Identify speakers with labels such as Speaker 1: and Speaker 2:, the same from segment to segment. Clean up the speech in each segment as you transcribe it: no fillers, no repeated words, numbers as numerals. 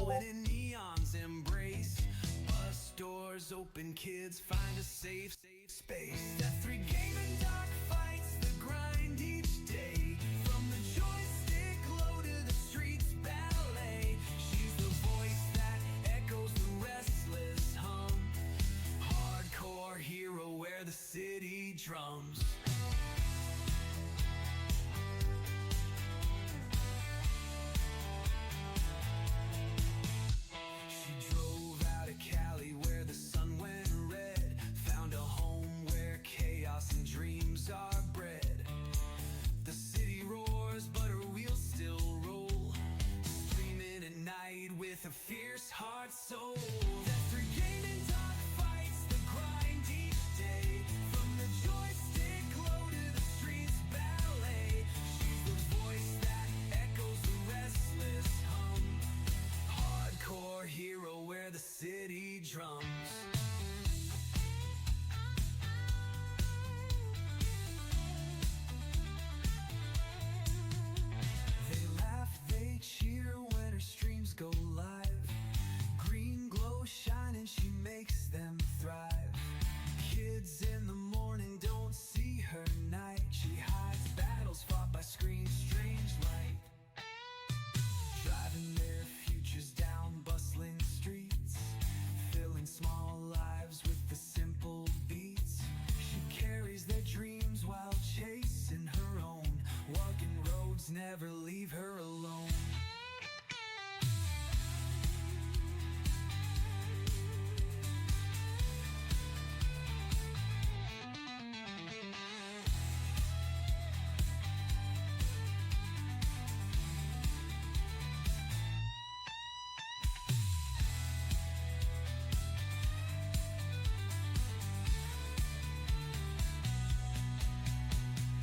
Speaker 1: glowing in neon's embrace. Bus doors open, kids find a safe space. Th3 gaming doc fights the grind each day. From the joystick low to the streets ballet. She's the voice that echoes the restless hum. Hardcore hero where the city drums. She drove out of Cali where the sun went red. Found a home where chaos and dreams are bred. The city roars but her wheels still roll. Streaming at night with a fierce heart soul. Th3 gaming dog fights the grind each day. From the joystick low to the streets ballet. She's the voice that echoes the restless hum. Hardcore hero where the city drums. They laugh, they cheer when her streams go live. Green glow shining, she makes them thrive. Kids in the morning don't see her night. She hides battles fought by screens, strange light. Driving their futures down bustling streets, filling small lives with the simple beats. She carries their dreams while chasing her own. Walking roads never leave her alone.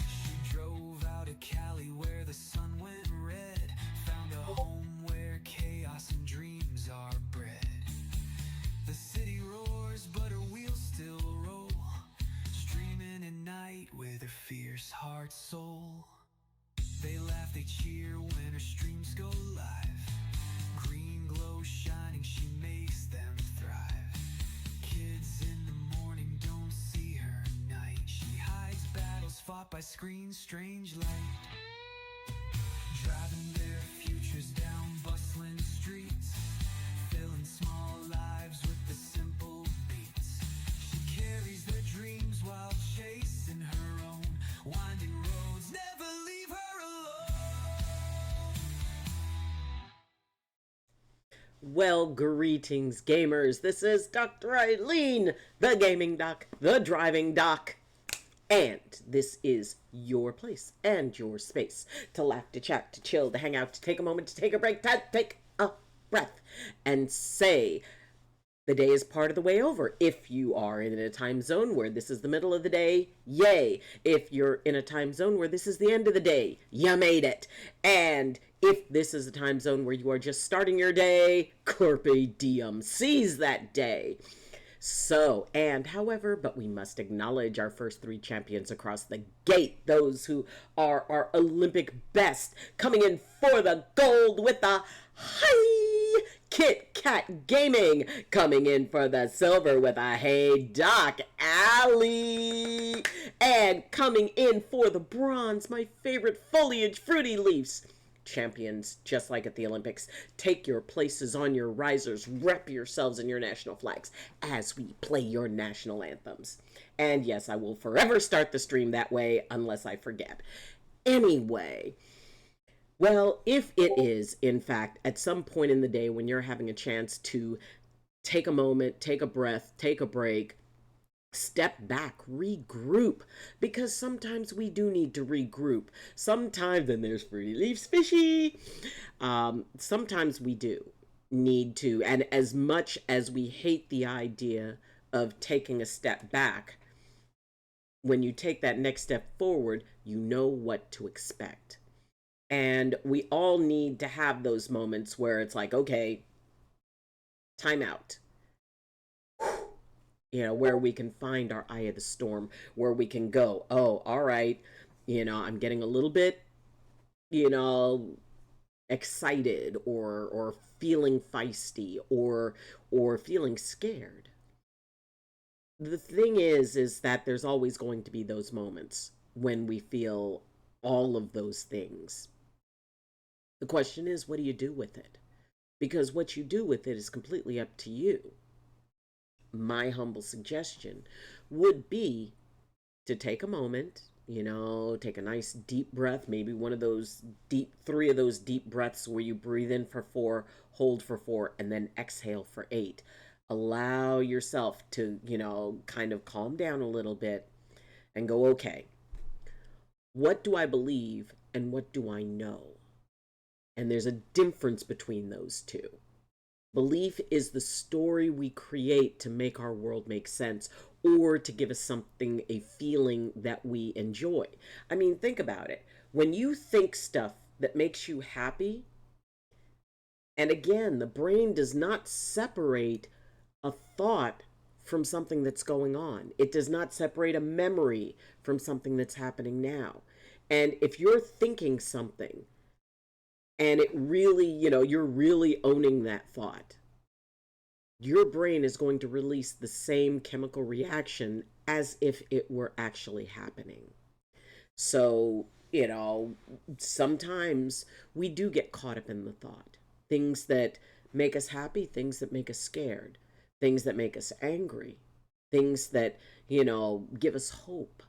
Speaker 1: She drove out of Cali where the sun went red. Found a home where chaos and dreams are bred. The city roars but her wheels still roll. Streaming at night with her fierce heart soul. They laugh, they cheer when her streams go live. Green glow shining, she makes them thrive. Kids in the morning don't see her night. She hides battles fought by screens, strange light. Driving their futures down bustling streets, filling small lives with the simple beats. She carries their dreams while chasing her own. Winding roads never leave her alone.
Speaker 2: Well, greetings, gamers. This is Dr. Eileen, the gaming doc, the driving doc. And this is your place and your space to laugh, to chat, to chill, to hang out, to take a moment, to take a break, to take a breath, and say the day is part of the way over. If you are in a time zone where this is the middle of the day, yay. If you're in a time zone where this is the end of the day, you made it. And if this is a time zone where you are just starting your day, Carpe Diem, seize that day. So, and however, but we must acknowledge our first three champions across the gate, those who are our Olympic best, coming in for the gold with the high Kit Kat Gaming, coming in for the silver with a Hey Doc Alley, and coming in for the bronze, my favorite foliage Fruity Leaves. Champions, just like at the Olympics, take your places on your risers, wrap yourselves in your national flags as we play your national anthems. And yes, I will forever start the stream that way unless I forget. Anyway, well, if it is, in fact, at some point in the day when you're having a chance to take a moment, take a breath, take a break, step back, regroup, because sometimes we do need to regroup. Sometimes, and there's Fruity Leaves Fishy, sometimes we do need to, and as much as we hate the idea of taking a step back, when you take that next step forward, you know what to expect. And we all need to have those moments where it's like, okay, time out. You know, where we can find our eye of the storm, where we can go, oh, all right, I'm getting a little bit, excited or feeling feisty or feeling scared. The thing is that there's always going to be those moments when we feel all of those things. The question is, what do you do with it? Because what you do with it is completely up to you. My humble suggestion would be to take a moment, take a nice deep breath, maybe one of those three of those deep breaths where you breathe in for 4, hold for 4, and then exhale for 8. Allow yourself to, kind of calm down a little bit and go, okay, what do I believe and what do I know? And there's a difference between those two. Belief is the story we create to make our world make sense or to give us something, a feeling that we enjoy. I mean, think about it. When you think stuff that makes you happy, and again, the brain does not separate a thought from something that's going on, it does not separate a memory from something that's happening now. And if you're thinking something and it really, you're really owning that thought, your brain is going to release the same chemical reaction as if it were actually happening. So, sometimes we do get caught up in the thought. Things that make us happy, things that make us scared, things that make us angry, things that, give us hope.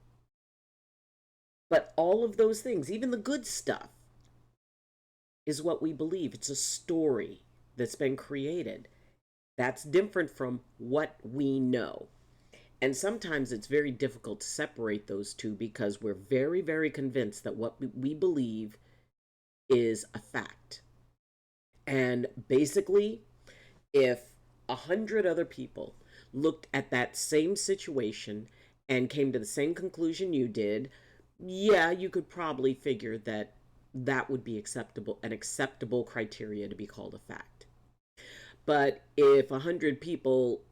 Speaker 2: But all of those things, even the good stuff, is what we believe. It's a story that's been created. That's different from what we know. And sometimes it's very difficult to separate those two because we're very, very convinced that what we believe is a fact. And basically, if 100 other people looked at that same situation and came to the same conclusion you did, yeah, you could probably figure that that would be an acceptable criteria to be called a fact. But if 100 people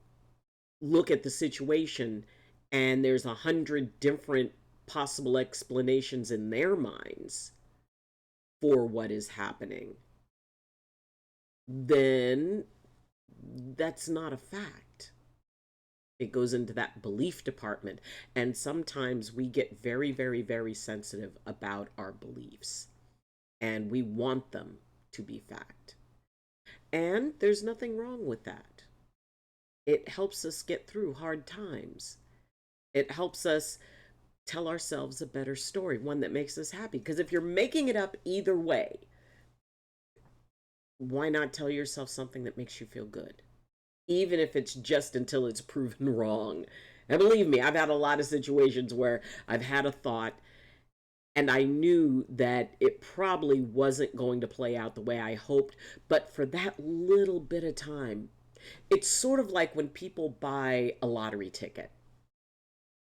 Speaker 2: look at the situation and there's 100 different possible explanations in their minds for what is happening, then that's not a fact. It goes into that belief department. And sometimes we get very, very, very sensitive about our beliefs. And we want them to be fact. And there's nothing wrong with that. It helps us get through hard times. It helps us tell ourselves a better story, one that makes us happy. Because if you're making it up either way, why not tell yourself something that makes you feel good? Even if it's just until it's proven wrong. And believe me, I've had a lot of situations where I've had a thought and I knew that it probably wasn't going to play out the way I hoped, but for that little bit of time, it's sort of like when people buy a lottery ticket.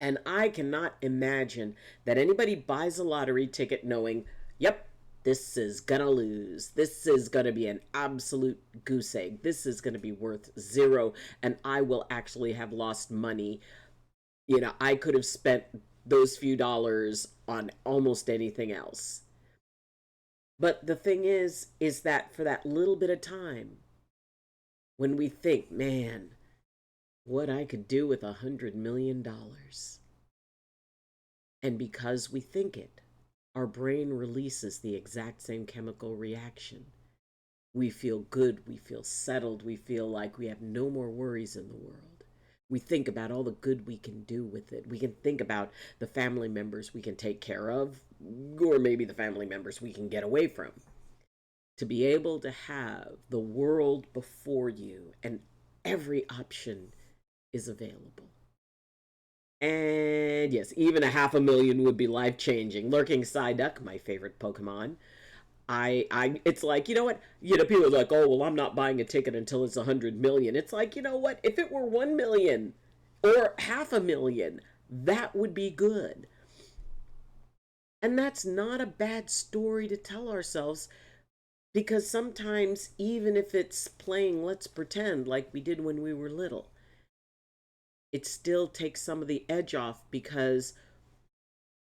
Speaker 2: And I cannot imagine that anybody buys a lottery ticket knowing, yep, this is gonna lose. This is gonna be an absolute goose egg. This is gonna be worth 0, and I will actually have lost money. I could have spent those few dollars on almost anything else. But the thing is that for that little bit of time, when we think, man, what I could do with $100 million. And because we think it, our brain releases the exact same chemical reaction. We feel good, we feel settled, we feel like we have no more worries in the world. We think about all the good we can do with it. We can think about the family members we can take care of, or maybe the family members we can get away from. To be able to have the world before you and every option is available. And yes, even a half a million would be life changing. Lurking Psyduck, my favorite Pokemon. It's like, you know what? People are like, oh, well, I'm not buying a ticket until it's 100 million. It's like, you know what? If it were 1 million or half a million, that would be good. And that's not a bad story to tell ourselves because sometimes, even if it's playing let's pretend like we did when we were little, it still takes some of the edge off because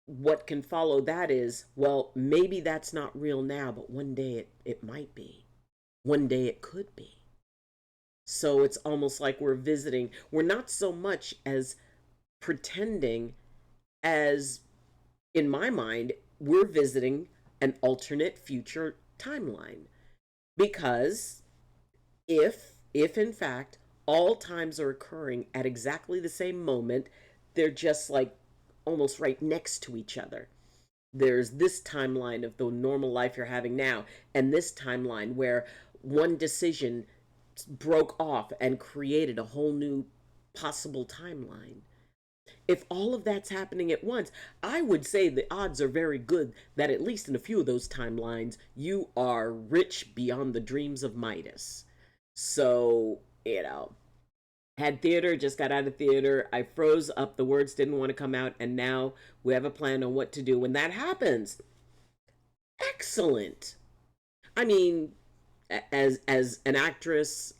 Speaker 2: what can follow that is, well, maybe that's not real now, but one day it might be. One day it could be. So it's almost like we're visiting. We're not so much as pretending as, in my mind, we're visiting an alternate future timeline. Because if in fact all times are occurring at exactly the same moment, they're just like almost right next to each other. There's this timeline of the normal life you're having now, and this timeline where one decision broke off and created a whole new possible timeline. If all of that's happening at once, I would say the odds are very good that at least in a few of those timelines, you are rich beyond the dreams of Midas. So, had theater, just got out of theater. I froze up, the words didn't want to come out, and now we have a plan on what to do when that happens. Excellent. I mean, as an actress,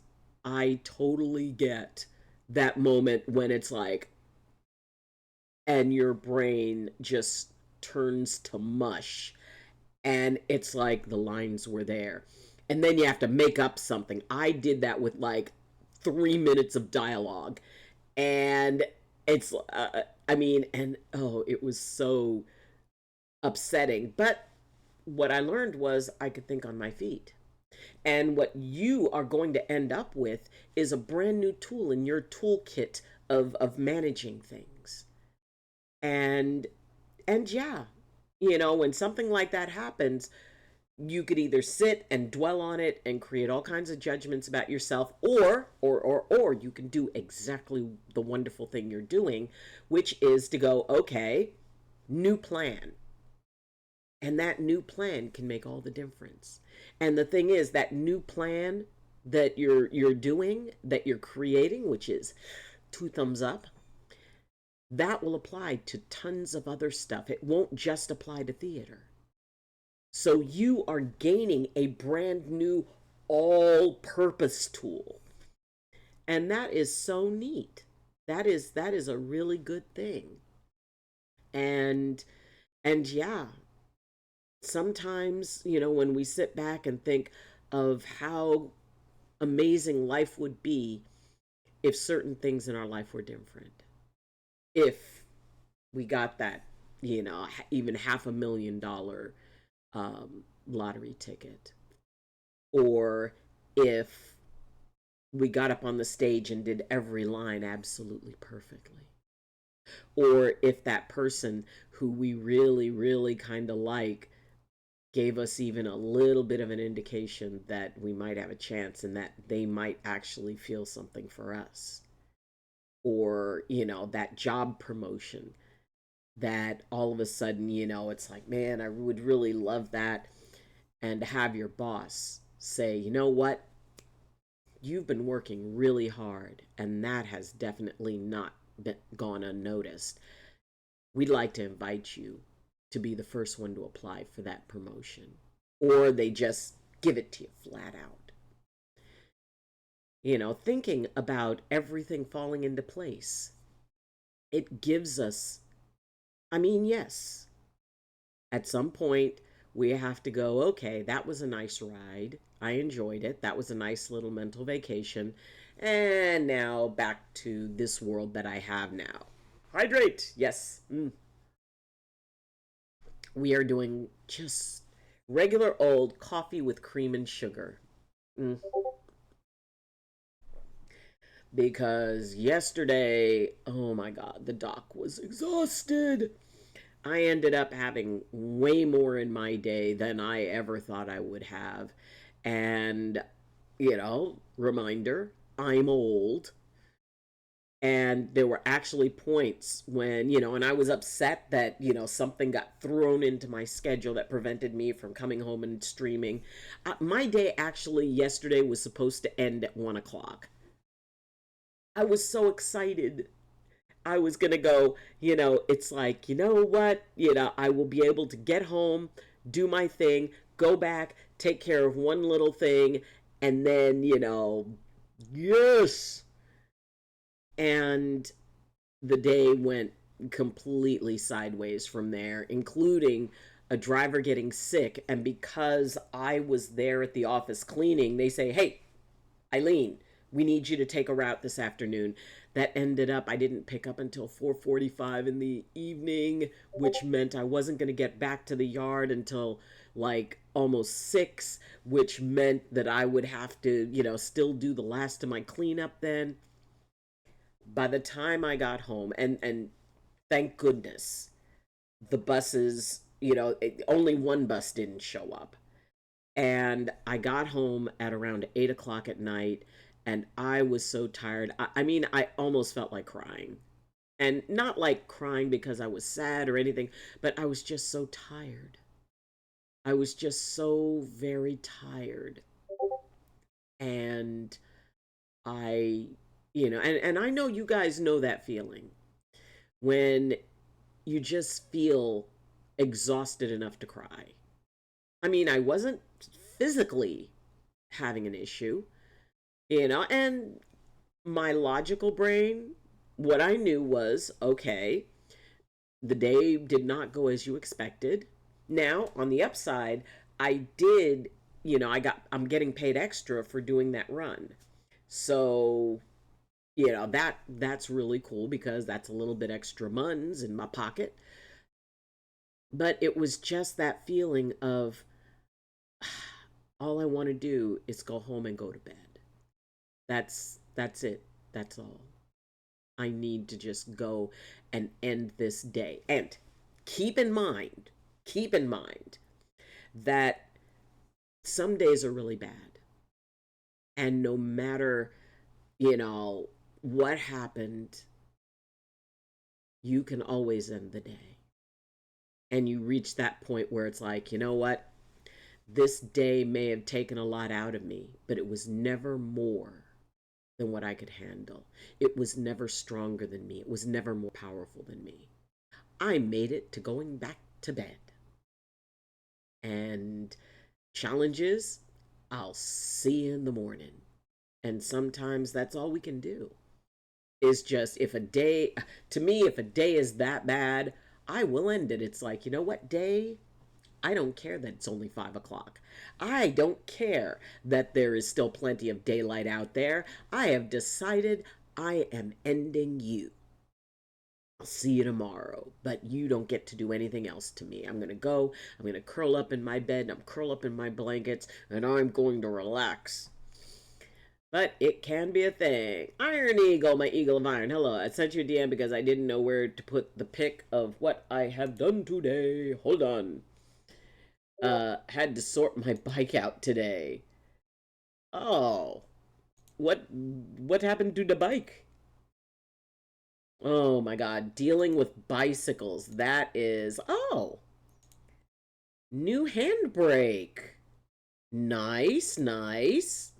Speaker 2: I totally get that moment when it's like, and your brain just turns to mush, and it's like the lines were there. And then you have to make up something. I did that with like 3 minutes of dialogue. And it's, I mean, and oh, it was so upsetting. But what I learned was I could think on my feet. And what you are going to end up with is a brand new tool in your toolkit of managing things. And yeah, when something like that happens, you could either sit and dwell on it and create all kinds of judgments about yourself, or you can do exactly the wonderful thing you're doing, which is to go, okay, new plan. And that new plan can make all the difference. And the thing is, that new plan that you're doing, that you're creating, which is 2 thumbs up, that will apply to tons of other stuff. It won't just apply to theater. So you are gaining a brand new all-purpose tool. And that is so neat. That is a really good thing. And yeah, sometimes, when we sit back and think of how amazing life would be if certain things in our life were different. If we got that, even $500,000 lottery ticket, or if we got up on the stage and did every line absolutely perfectly, or if that person who we really, really kind of like gave us even a little bit of an indication that we might have a chance and that they might actually feel something for us, or that job promotion that all of a sudden, it's like, man, I would really love that. And to have your boss say, you know what, you've been working really hard, and that has definitely not gone unnoticed. We'd like to invite you to be the first one to apply for that promotion. Or they just give it to you flat out. Thinking about everything falling into place, it gives us, I mean, yes, at some point we have to go, okay, that was a nice ride. I enjoyed it. That was a nice little mental vacation. And now back to this world that I have now. Hydrate, yes. We are doing just regular old coffee with cream and sugar. Because yesterday, oh my God, the doc was exhausted. I ended up having way more in my day than I ever thought I would have. And, reminder, I'm old. And there were actually points when, and I was upset that, something got thrown into my schedule that prevented me from coming home and streaming. My day actually yesterday was supposed to end at 1 o'clock. I was so excited. I was going to go, it's like, you know what? I will be able to get home, do my thing, go back, take care of one little thing, and then, yes. And the day went completely sideways from there, including a driver getting sick. And because I was there at the office cleaning, they say, "Hey, Eileen, we need you to take a route this afternoon." That ended up I didn't pick up until 4:45 in the evening, which meant I wasn't going to get back to the yard until like almost 6, which meant that I would have to, still do the last of my cleanup then. By the time I got home, and thank goodness the buses, only one bus didn't show up. And I got home at around 8 o'clock at night, and I was so tired. I mean, I almost felt like crying. And not like crying because I was sad or anything, but I was just so tired. I was just so very tired. And I, and I know you guys know that feeling when you just feel exhausted enough to cry. I mean, I wasn't physically having an issue, and my logical brain, what I knew was okay, the day did not go as you expected. Now, on the upside, I did, I'm getting paid extra for doing that run. So, that's really cool because that's a little bit extra muns in my pocket. But it was just that feeling of all I want to do is go home and go to bed. That's it. That's all. I need to just go and end this day. And keep in mind, keep in mind that some days are really bad. And no matter, what happened, you can always end the day. And you reach that point where it's like, you know what? This day may have taken a lot out of me, but it was never more than what I could handle. It was never stronger than me. It was never more powerful than me. I made it to going back to bed. And challenges, I'll see you in the morning. And sometimes that's all we can do. Is just if a day, to me, if a day is that bad, I will end it. It's like, you know what, day? I don't care that it's only 5 o'clock. I don't care that there is still plenty of daylight out there. I have decided I am ending you. I'll see you tomorrow, but you don't get to do anything else to me. I'm going to go, I'm going to curl up in my bed, I'm curl up in my blankets, and I'm going to relax. But it can be a thing. Iron Eagle, my eagle of iron. Hello, I sent you a DM because I didn't know where to put the pic of what I have done today. Hold on. Had to sort my bike out today. Oh, what happened to the bike? Oh my god, dealing with bicycles. That is, new handbrake. Nice, nice.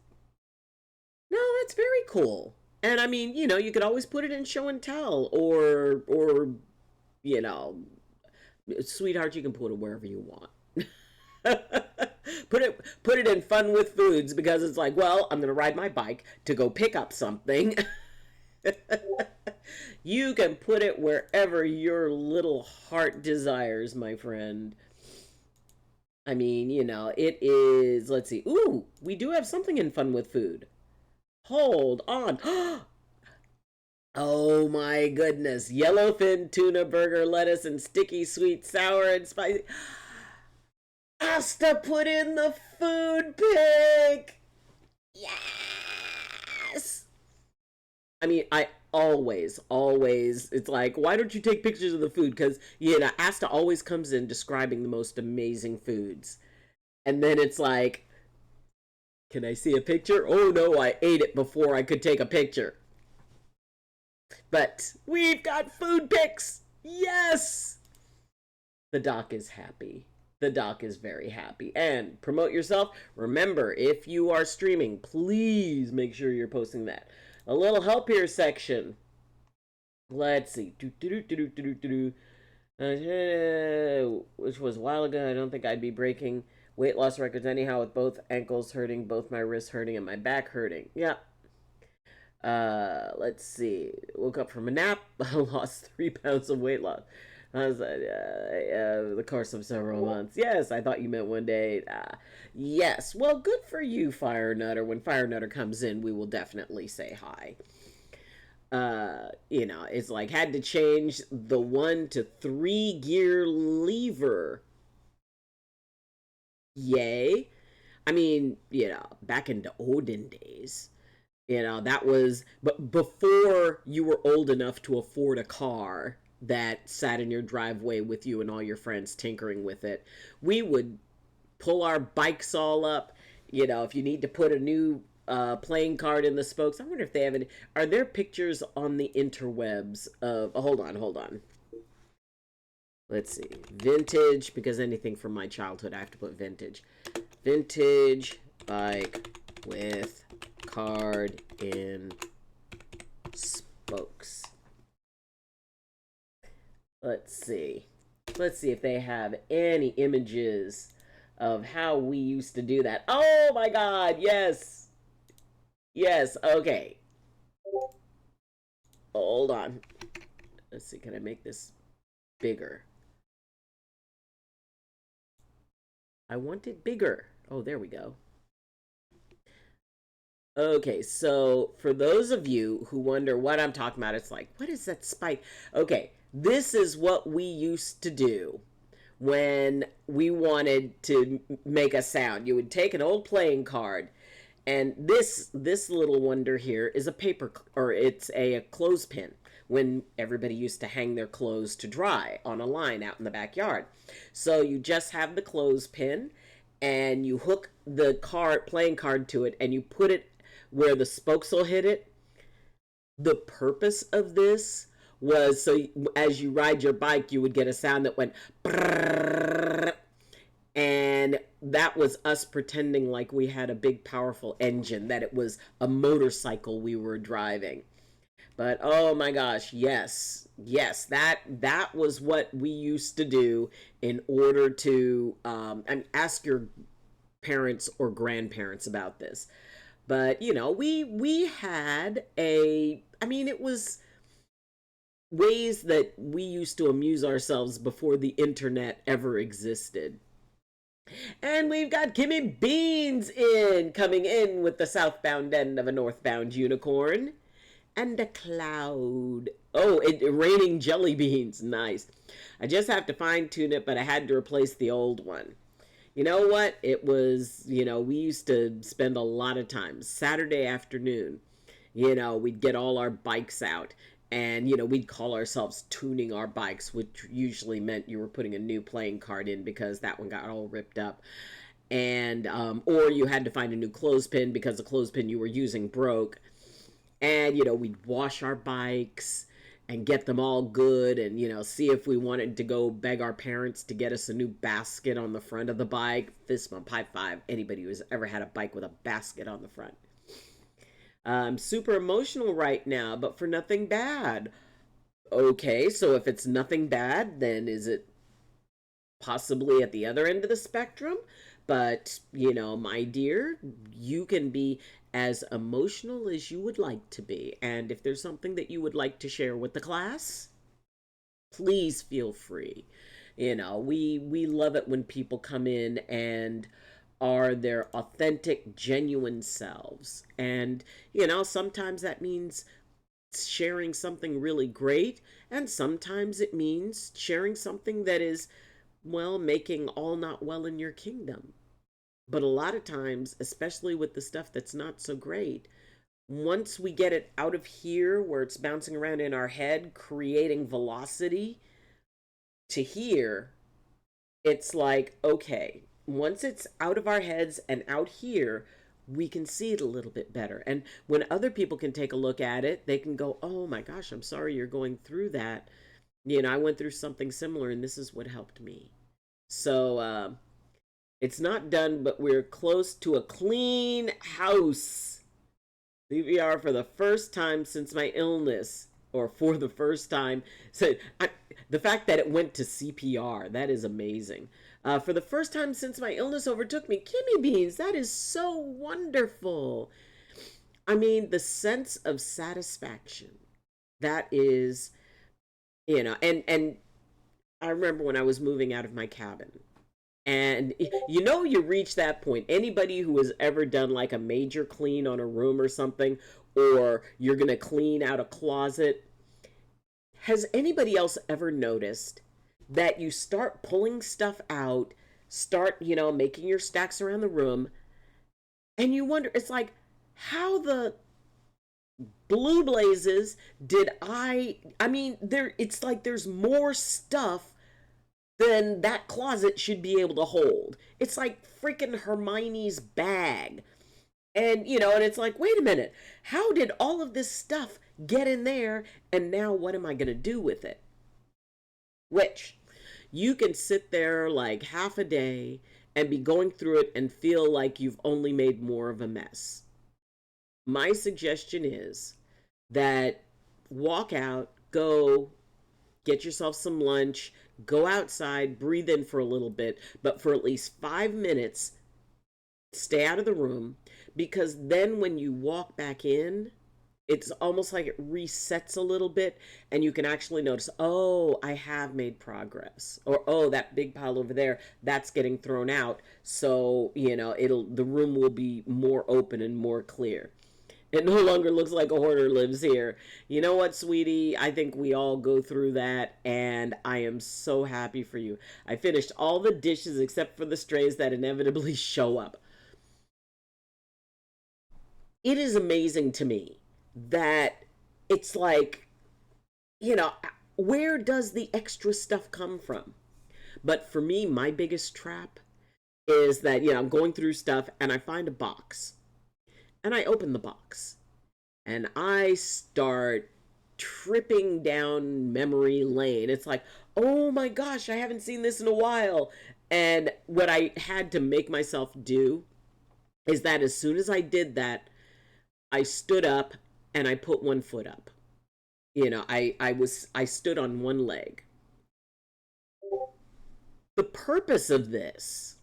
Speaker 2: No, that's very cool. And I mean, you could always put it in show and tell, or you know, sweetheart, you can put it wherever you want. Put it in fun with foods because it's like, well, I'm gonna ride my bike to go pick up something. You can put it wherever your little heart desires, my friend. I mean, it is, let's see. Ooh, we do have something in fun with food. Hold on. Oh my goodness. Yellowfin tuna burger, lettuce, and sticky sweet, sour, and spicy. Asta put in the food pic. Yes. I mean, I always, it's like, why don't you take pictures of the food? Because, Asta always comes in describing the most amazing foods. And then it's like, can I see a picture? Oh no, I ate it before I could take a picture. But we've got food pics. Yes. The doc is happy. The doc is very happy. And promote yourself. Remember, if you are streaming, please make sure you're posting that. A little help here section. Let's see. Which was a while ago. I don't think I'd be breaking weight loss records anyhow with both ankles hurting, both my wrists hurting, and my back hurting. Yeah. Let's see. Woke up from a nap. Lost 3 pounds of weight loss. I was like, the course of several months. Yes, I thought you meant one day. Yes. Well, good for you, Fire Nutter. When Fire Nutter comes in, we will definitely say hi. It's like had to change the 1 to 3 gear lever. Yay. I mean, back in the olden days, that was, but before you were old enough to afford a car that sat in your driveway with you and all your friends tinkering with it, we would pull our bikes all up. If you need to put a new playing card in the spokes, I wonder if they have any. Are there pictures on the interwebs of? Oh, hold on. Let's see. Vintage, because anything from my childhood, I have to put vintage. Vintage bike with card in spokes. Let's see. Let's see if they have any images of how we used to do that. Oh my god, yes. Yes, okay. Hold on. Let's see, can I make this bigger? I want it bigger. Oh, there we go. Okay, so for those of you who wonder what I'm talking about, it's like, what is that spike? Okay, this is what we used to do when we wanted to make a sound. You would take an old playing card, and this little wonder here is a paper, or it's a clothespin, when everybody used to hang their clothes to dry on a line out in the backyard. So you just have the clothespin, and you hook the playing card to it, and you put it where the spokes will hit it. The purpose of this was so as you ride your bike, you would get a sound that went brrrr, and that was us pretending like we had a big powerful engine, that it was a motorcycle we were driving. But oh my gosh, yes, that was what we used to do in order to and ask your parents or grandparents about this. But we had I mean, it was ways that we used to amuse ourselves before the internet ever existed. And we've got Kimmy Beans coming in with the southbound end of a northbound unicorn. And a cloud. Oh, raining jelly beans. Nice. I just have to fine tune it, but I had to replace the old one. You know what? It was, we used to spend a lot of time Saturday afternoon. We'd get all our bikes out, and we'd call ourselves tuning our bikes, which usually meant you were putting a new playing card in because that one got all ripped up. And or you had to find a new clothespin because the clothespin you were using broke. And we'd wash our bikes and get them all good, and see if we wanted to go beg our parents to get us a new basket on the front of the bike. Fist bump, high five, anybody who's ever had a bike with a basket on the front. I'm super emotional right now, but for nothing bad. Okay, so if it's nothing bad, then is it possibly at the other end of the spectrum? But, my dear, you can be as emotional as you would like to be. And if there's something that you would like to share with the class, please feel free. We love it when people come in and are their authentic, genuine selves. And, sometimes that means sharing something really great, and sometimes it means sharing something that is, well, making all not well in your kingdom. But a lot of times, especially with the stuff that's not so great, once we get it out of here where it's bouncing around in our head, creating velocity to here, it's like, okay, once it's out of our heads and out here, we can see it a little bit better. And when other people can take a look at it, they can go, oh my gosh, I'm sorry you're going through that. I went through something similar and this is what helped me. So, it's not done, but we're close to a clean house. CPR for the first time since my illness, or for the first time. So the fact that it went to CPR, that is amazing. For the first time since my illness overtook me, Kimmy Beans, that is so wonderful. I mean, the sense of satisfaction that is, and I remember when I was moving out of my cabin. And you reach that point. Anybody who has ever done like a major clean on a room or something, or you're going to clean out a closet, has anybody else ever noticed that you start pulling stuff out, start, making your stacks around the room, and you wonder, it's like, how the blue blazes did I mean, it's like there's more stuff than that closet should be able to hold. It's like freaking Hermione's bag. And it's like, wait a minute, how did all of this stuff get in there? And now what am I going to do with it? Which you can sit there like half a day and be going through it and feel like you've only made more of a mess. My suggestion is that walk out, go get yourself some lunch, go outside, breathe in for a little bit, but for at least 5 minutes, stay out of the room, because then when you walk back in, it's almost like it resets a little bit, and you can actually notice, oh, I have made progress, or oh, that big pile over there, that's getting thrown out. So, the room will be more open and more clear. It no longer looks like a hoarder lives here. You know what, sweetie? I think we all go through that, and I am so happy for you. I finished all the dishes except for the strays that inevitably show up. It is amazing to me that it's like, you know, where does the extra stuff come from? But for me, my biggest trap is that, I'm going through stuff and I find a box and I open the box and I start tripping down memory lane. It's like, oh my gosh, I haven't seen this in a while. And what I had to make myself do is that as soon as I did that, I stood up and I put one foot up. I stood on one leg. The purpose of this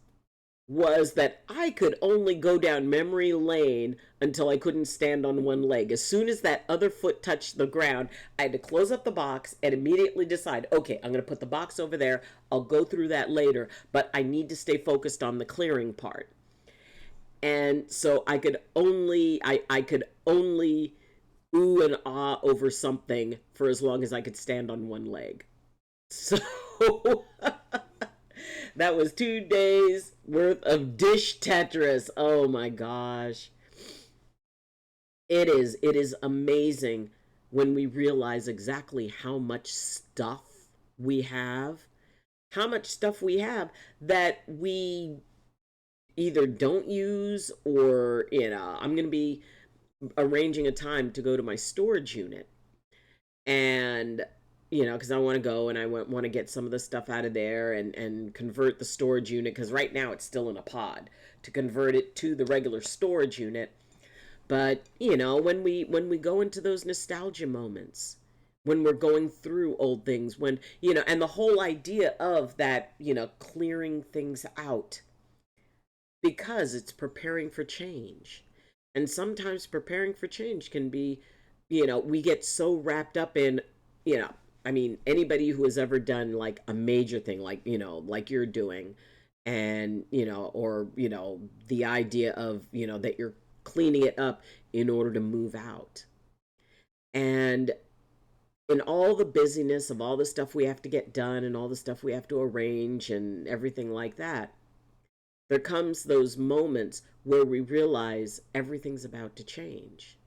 Speaker 2: was that I could only go down memory lane until I couldn't stand on one leg. As soon as that other foot touched the ground, I had to close up the box and immediately decide, okay, I'm going to put the box over there. I'll go through that later, but I need to stay focused on the clearing part. And so I could only ooh and ah over something for as long as I could stand on one leg. So that was 2 days worth of dish Tetris. Oh my gosh. It is amazing when we realize exactly how much stuff we have that we either don't use, or I'm going to be arranging a time to go to my storage unit, and because I want to go and I want to get some of the stuff out of there and convert the storage unit, because right now it's still in a pod, to convert it to the regular storage unit. But when we go into those nostalgia moments, when we're going through old things, and the whole idea of that, clearing things out, because it's preparing for change. And sometimes preparing for change can be, we get so wrapped up in, you know, I mean, anybody who has ever done like a major thing, like, like you're doing, and, or, the idea of, that you're cleaning it up in order to move out. And in all the busyness of all the stuff we have to get done and all the stuff we have to arrange and everything like that, there comes those moments where we realize everything's about to change.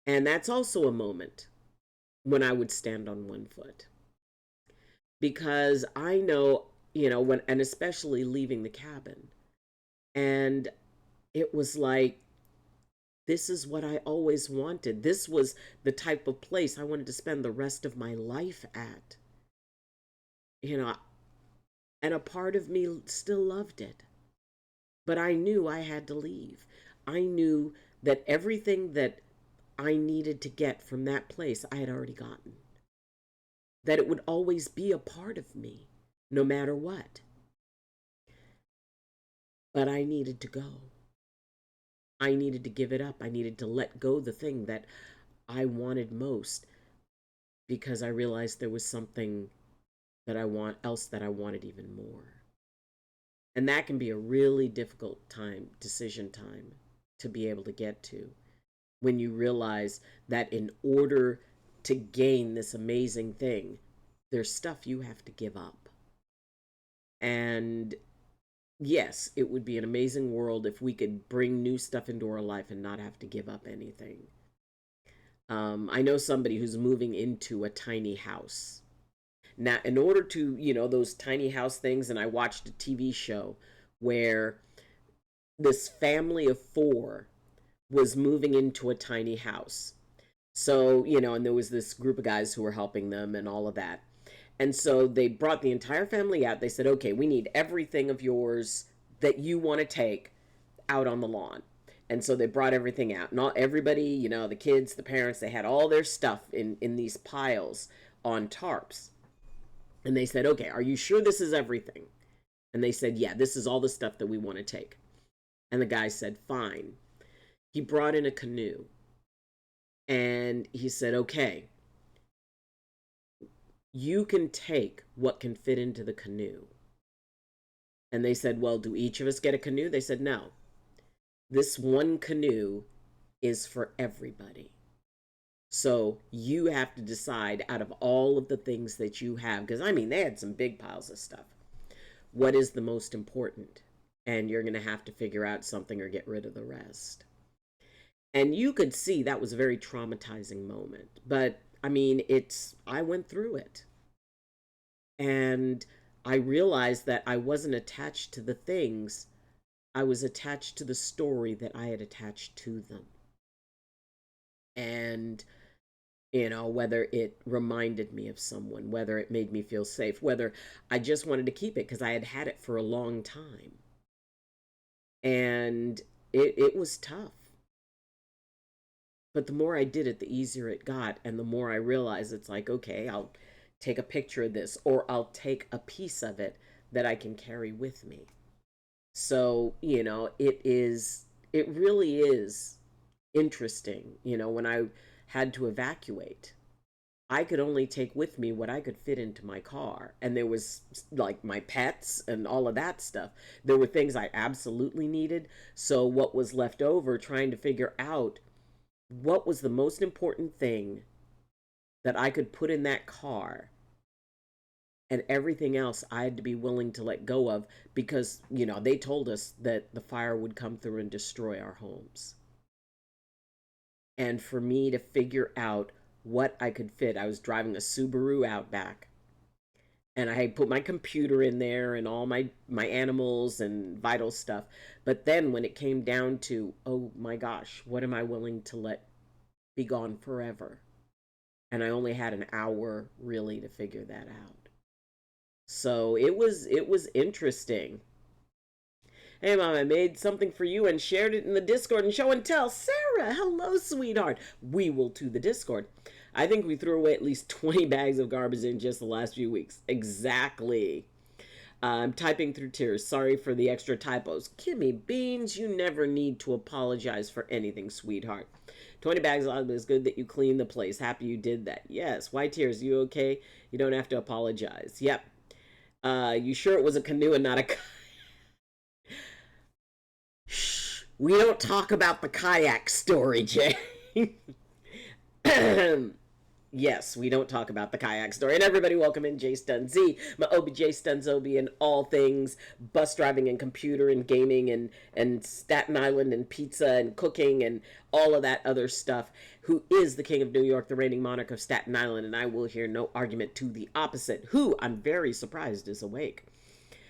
Speaker 2: And that's also a moment when I would stand on one foot, because I know, and especially leaving the cabin, and it was like, this is what I always wanted. This was the type of place I wanted to spend the rest of my life at. You know, and a part of me still loved it. But I knew I had to leave. I knew that everything that I needed to get from that place, I had already gotten. That it would always be a part of me, no matter what. But I needed to go. I needed to give it up. I needed to let go the thing that I wanted most because I realized there was something that I want else that I wanted even more. And that can be a really difficult decision time to be able to get to when you realize that in order to gain this amazing thing, there's stuff you have to give up. And yes, it would be an amazing world if we could bring new stuff into our life and not have to give up anything. I know somebody who's moving into a tiny house. Now, in order to, those tiny house things, and I watched a TV show where this family of four was moving into a tiny house. So, and there was this group of guys who were helping them and all of that. And so they brought the entire family out. They said, okay, we need everything of yours that you want to take out on the lawn. And so they brought everything out. Not everybody, the kids, the parents, they had all their stuff in these piles on tarps. And they said, okay, are you sure this is everything? And they said, yeah, this is all the stuff that we want to take. And the guy said, fine. He brought in a canoe. And he said, okay, you can take what can fit into the canoe. And they said, well, do each of us get a canoe? They said, no. This one canoe is for everybody. So you have to decide out of all of the things that you have, because I mean, they had some big piles of stuff. What is the most important? And you're going to have to figure out something or get rid of the rest. And you could see that was a very traumatizing moment. But I mean, I went through it. And I realized that I wasn't attached to the things, I was attached to the story that I had attached to them. And, whether it reminded me of someone, whether it made me feel safe, whether I just wanted to keep it because I had had it for a long time. And it was tough. But the more I did it, the easier it got. And the more I realized it's like, okay, I'll take a picture of this, or I'll take a piece of it that I can carry with me. So, it really is interesting. When I had to evacuate, I could only take with me what I could fit into my car. And there was like my pets and all of that stuff. There were things I absolutely needed. So, what was left over, trying to figure out what was the most important thing that I could put in that car, and everything else I had to be willing to let go of because, they told us that the fire would come through and destroy our homes. And for me to figure out what I could fit, I was driving a Subaru Outback, and I put my computer in there and all my animals and vital stuff. But then when it came down to, oh my gosh, what am I willing to let be gone forever? And I only had an hour really to figure that out. So it was interesting. Hey mom, I made something for you and shared it in the Discord and show and tell. Sarah, hello sweetheart. We will to the Discord. I think we threw away at least 20 bags of garbage in just the last few weeks. Exactly. I'm typing through tears. Sorry for the extra typos. Kimmy Beans, you never need to apologize for anything, sweetheart. 20 bags of it's good that you cleaned the place. Happy you did that. Yes. Why tears? You okay? You don't have to apologize. Yep. You sure it was a canoe and not a Shh. We don't talk about the kayak story, Jay. Yes, we don't talk about the kayak story. And everybody, welcome in Jay Stunz, my OBJ Stunzobi, and all things bus driving and computer and gaming and Staten Island and pizza and cooking and all of that other stuff. Who is the king of New York, the reigning monarch of Staten Island, and I will hear no argument to the opposite. Who, I'm very surprised, is awake.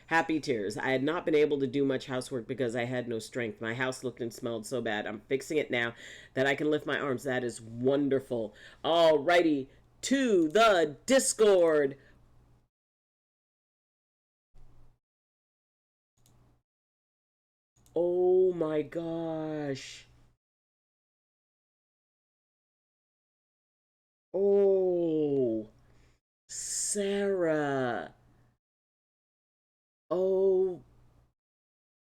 Speaker 2: Happy tears. I had not been able to do much housework because I had no strength. My house looked and smelled so bad. I'm fixing it now that I can lift my arms. That is wonderful. Alrighty, to the Discord. Oh my gosh. Oh, Sarah. Oh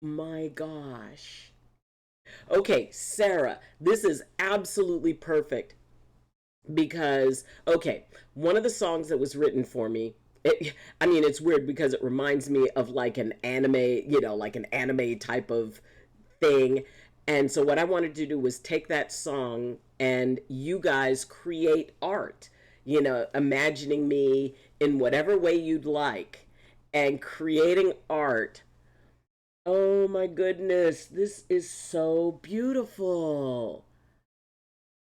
Speaker 2: my gosh. Okay, Sarah, this is absolutely perfect because, okay, one of the songs that was written for me, I mean, it's weird because it reminds me of like an anime, like an anime type of thing. And so what I wanted to do was take that song and you guys create art, imagining me in whatever way you'd like and creating art. Oh my goodness, this is so beautiful.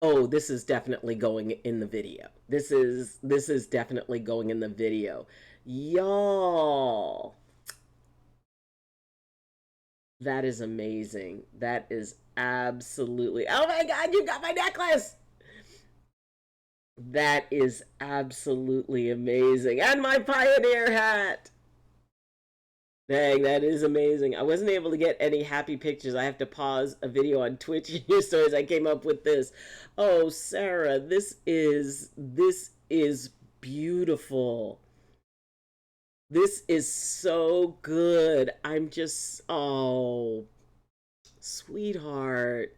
Speaker 2: Oh, this is definitely going in the video. This is definitely going in the video. Y'all, that is amazing. That is absolutely. Oh my god, you got my necklace. That is absolutely amazing. And my pioneer hat. Dang, that is amazing. I wasn't able to get any happy pictures. I have to pause a video on Twitch just as I came up with this. Oh, Sarah, this is beautiful. This is so good. I'm just sweetheart.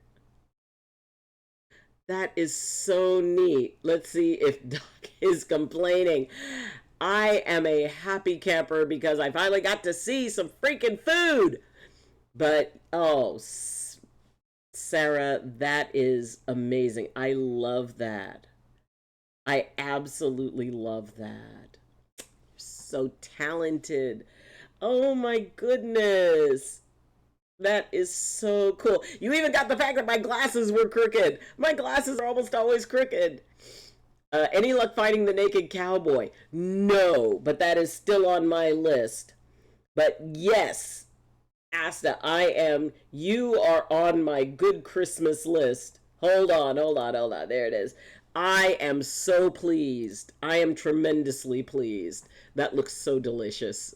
Speaker 2: That is so neat. Let's see if Doc is complaining. I am a happy camper because I finally got to see some freaking food. But Sarah, that is amazing. I love that. I absolutely love that. You're so talented. Oh my goodness. That is so cool. You even got the fact that my glasses were crooked. My glasses are almost always crooked. Any luck fighting the naked cowboy? No, but that is still on my list. But yes, Asta, you are on my good Christmas list. Hold on, hold on, hold on. There it is. I am so pleased. I am tremendously pleased. That looks so delicious.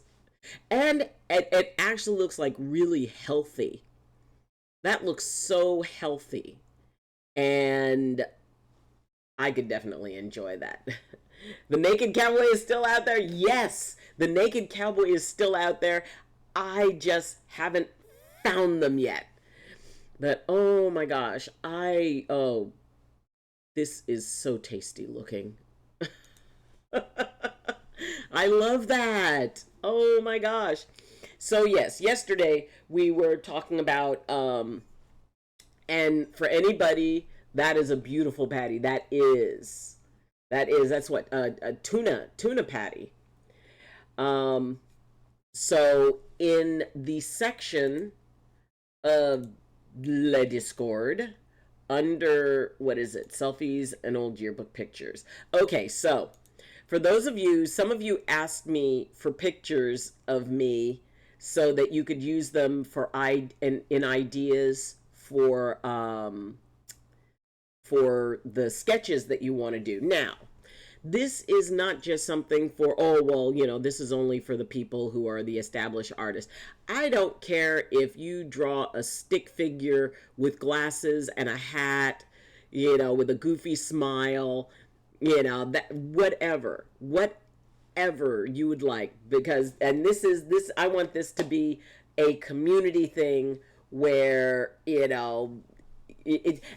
Speaker 2: And it actually looks like really healthy. That looks so healthy. And I could definitely enjoy that. The Naked Cowboy is still out there. Yes, the Naked Cowboy is still out there. I just haven't found them yet. But oh my gosh, this is so tasty looking. I love that. Oh my gosh. So yes, yesterday we were talking about and for anybody that is a beautiful patty. That's what a tuna patty. Um so in the section of Le Discord under what is it? Selfies and old yearbook pictures. Okay, so for those of you, some of you asked me for pictures of me so that you could use them in ideas for the sketches that you want to do. Now, this is not just something for, oh, well, this is only for the people who are the established artists. I don't care if you draw a stick figure with glasses and a hat, with a goofy smile, that whatever you would like, because, and I want this to be a community thing where,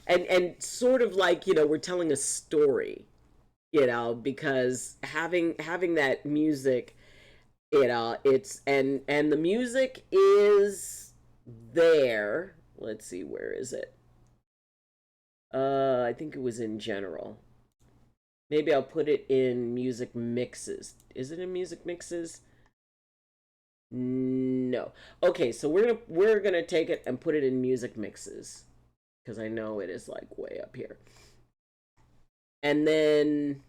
Speaker 2: and sort of like, we're telling a story, because having that music, it's and the music is there. Let's see, where is it? I think it was in general. Maybe I'll put it in music mixes. Is it in music mixes? No. Okay, so we're gonna take it and put it in music mixes because I know it is like way up here. And then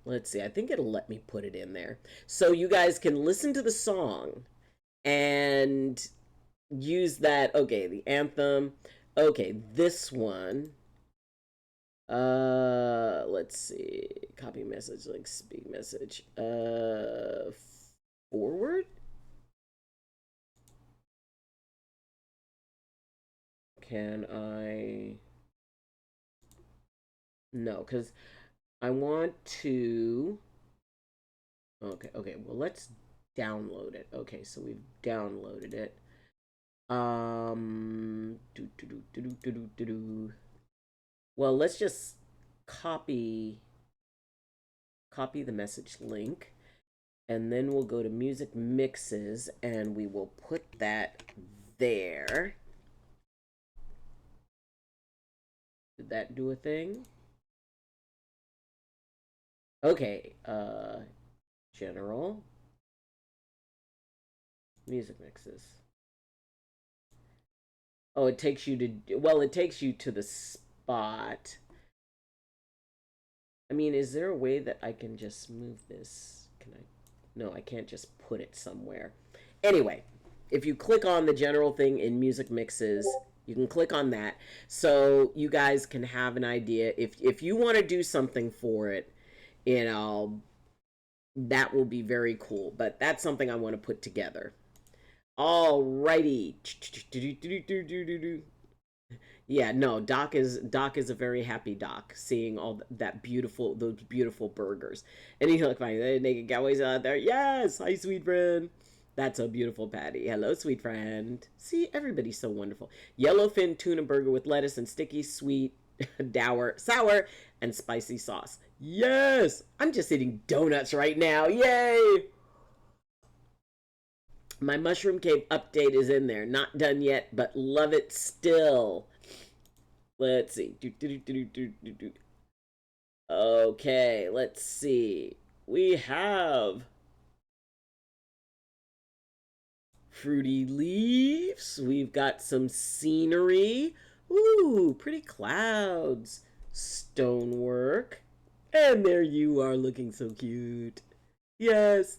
Speaker 2: let's see, I think it'll let me put it in there. So you guys can listen to the song and use that. Okay, the anthem. Okay, this one. Let's see. Copy message, like speak message. Forward? Can I? No, because I want to. Okay, well, let's download it. Okay, so we've downloaded it. Well, let's just copy the message link, and then we'll go to music mixes and we will put that there. Did that do a thing? Okay, general music mixes. Oh, it takes you to, well, it takes you to the spot. I mean, is there a way that I can just move this? Can I? No, I can't just put it somewhere. Anyway, if you click on the general thing in music mixes, you can click on that so you guys can have an idea. If you want to do something for it, you know, that will be very cool. But that's something I want to put together. Alrighty. Yeah, no, Doc is a very happy Doc seeing all that beautiful those beautiful burgers. And he look like the naked cowboys out there. Yes, hi sweet friend. That's a beautiful patty. Hello, sweet friend. See, everybody's so wonderful. Yellowfin tuna burger with lettuce and sticky sweet, sour, and spicy sauce. Yes, I'm just eating donuts right now. Yay! My mushroom cave update is in there. Not done yet, but love it still. Let's see. Okay, let's see. We have fruity leaves. We've got some scenery. Ooh, pretty clouds. Stonework. And there you are looking so cute. Yes.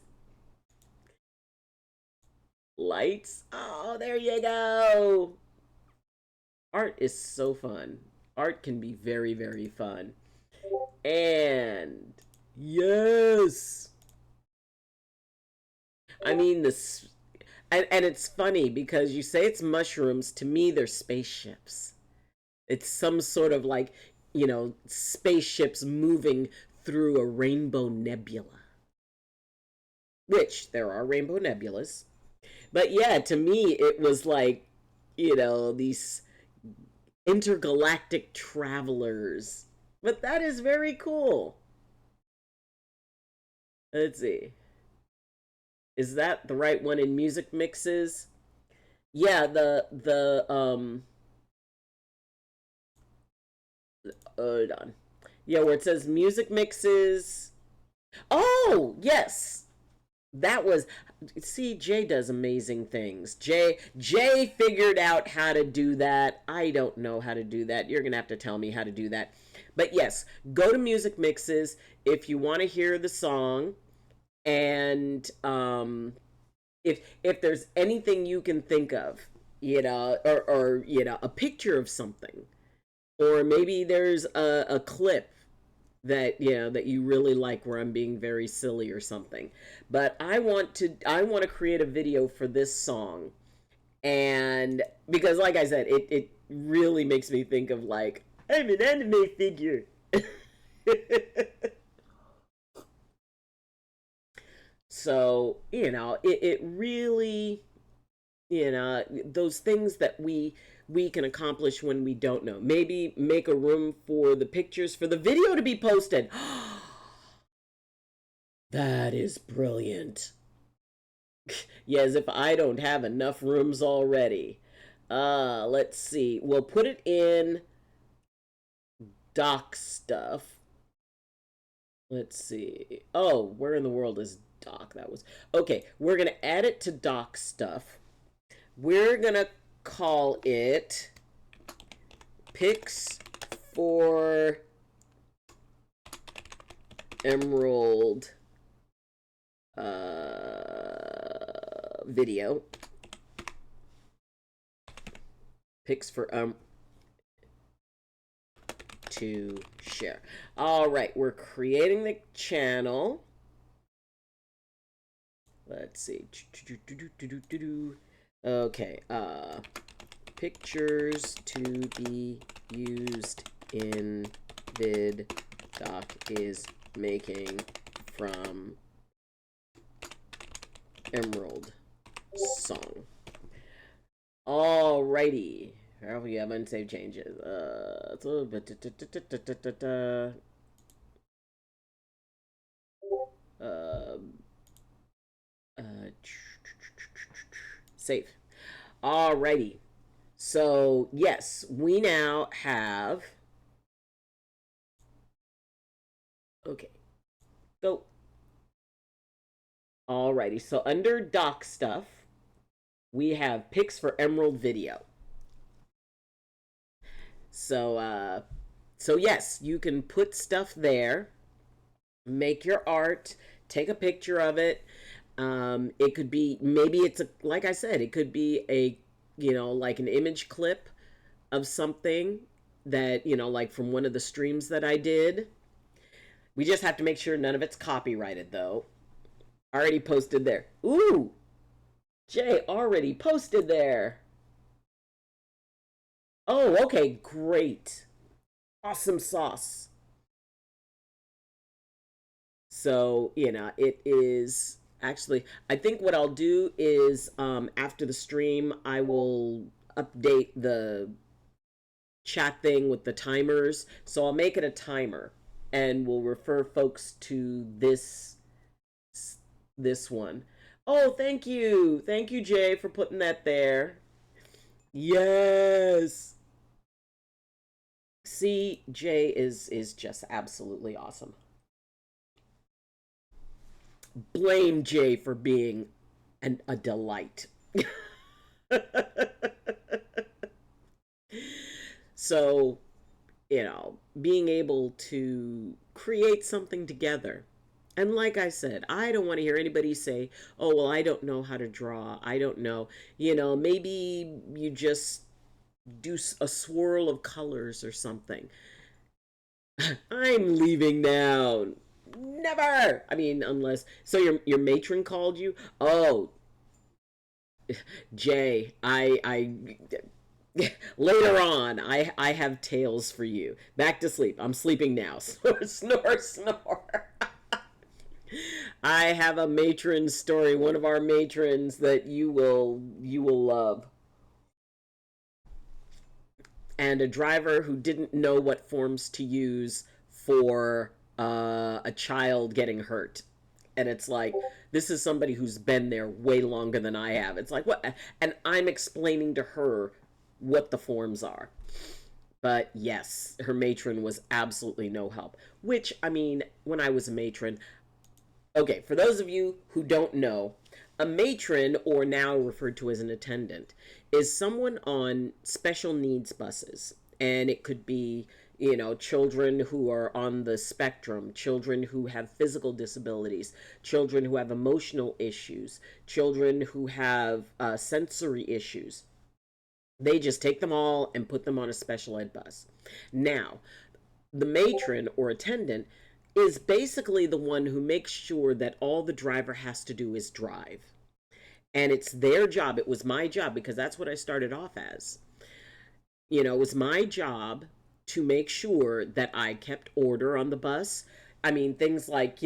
Speaker 2: Lights. Oh, there you go. Art is so fun. Art can be very, very fun. And yes. I mean, this. And it's funny because you say it's mushrooms. To me, they're spaceships. It's some sort of like, spaceships moving through a rainbow nebula. Which there are rainbow nebulas. But yeah, to me, it was like, these intergalactic travelers. But that is very cool. Let's see. Is that the right one in music mixes? Yeah, the hold on. Yeah, where it says music mixes. Oh, yes. That was, see, Jay does amazing things. Jay figured out how to do that. I don't know how to do that. You're going to have to tell me how to do that. But yes, go to music mixes if you want to hear the song, and if there's anything you can think of, or a picture of something, or maybe there's a clip that you really like where I'm being very silly or something. But I want to create a video for this song, and because like I said, it really makes me think of like I'm an anime figure. So it really, those things that we can accomplish when we don't know. Maybe make a room for the pictures for the video to be posted. That is brilliant. Yes, if I don't have enough rooms already. Let's see. We'll put it in doc stuff. Let's see. Oh, where in the world is doc? That was okay. We're gonna add it to doc stuff. We're gonna call it Pics for Emerald video. Pics for to share. All right, we're creating the channel. Let's see. Okay, pictures to be used in vid doc is making from Emerald song. Alrighty. Here we have unsaved changes. Uh, uh, save. Alrighty. So, yes, we now have. Okay. So, alrighty. So, under doc stuff, we have picks for Emerald Video. So yes, you can put stuff there, make your art, take a picture of it. It could be, maybe it's a, like I said, it could be a, like an image clip of something that, like from one of the streams that I did. We just have to make sure none of it's copyrighted though. Already posted there. Ooh, Jay already posted there. Oh, okay, great. Awesome sauce. So, it is actually, I think what I'll do is after the stream, I will update the chat thing with the timers. So I'll make it a timer and we'll refer folks to this one. Oh, thank you. Thank you, Jay, for putting that there. Yes. See, Jay is just absolutely awesome. Blame Jay for being a delight. So, being able to create something together. And like I said, I don't want to hear anybody say, oh, well, I don't know how to draw. I don't know. Maybe you just do a swirl of colors or something. I'm leaving now. Never. I mean, unless so your matron called you. Oh, Jay, I later on I have tales for you. Back to sleep. I'm sleeping now. Snore, snore, snore. I have a matron story. One of our matrons that you will love. And a driver who didn't know what forms to use for a child getting hurt. And it's like, this is somebody who's been there way longer than I have. It's like, what? And I'm explaining to her what the forms are. But yes, her matron was absolutely no help. Which, I mean, when I was a matron, okay, for those of you who don't know, a matron, or now referred to as an attendant, is someone on special needs buses. And it could be, children who are on the spectrum, children who have physical disabilities, children who have emotional issues, children who have sensory issues. They just take them all and put them on a special ed bus. Now, the matron or attendant is basically the one who makes sure that all the driver has to do is drive. And it's their job. It was my job because that's what I started off as. It was my job to make sure that I kept order on the bus. I mean, things like,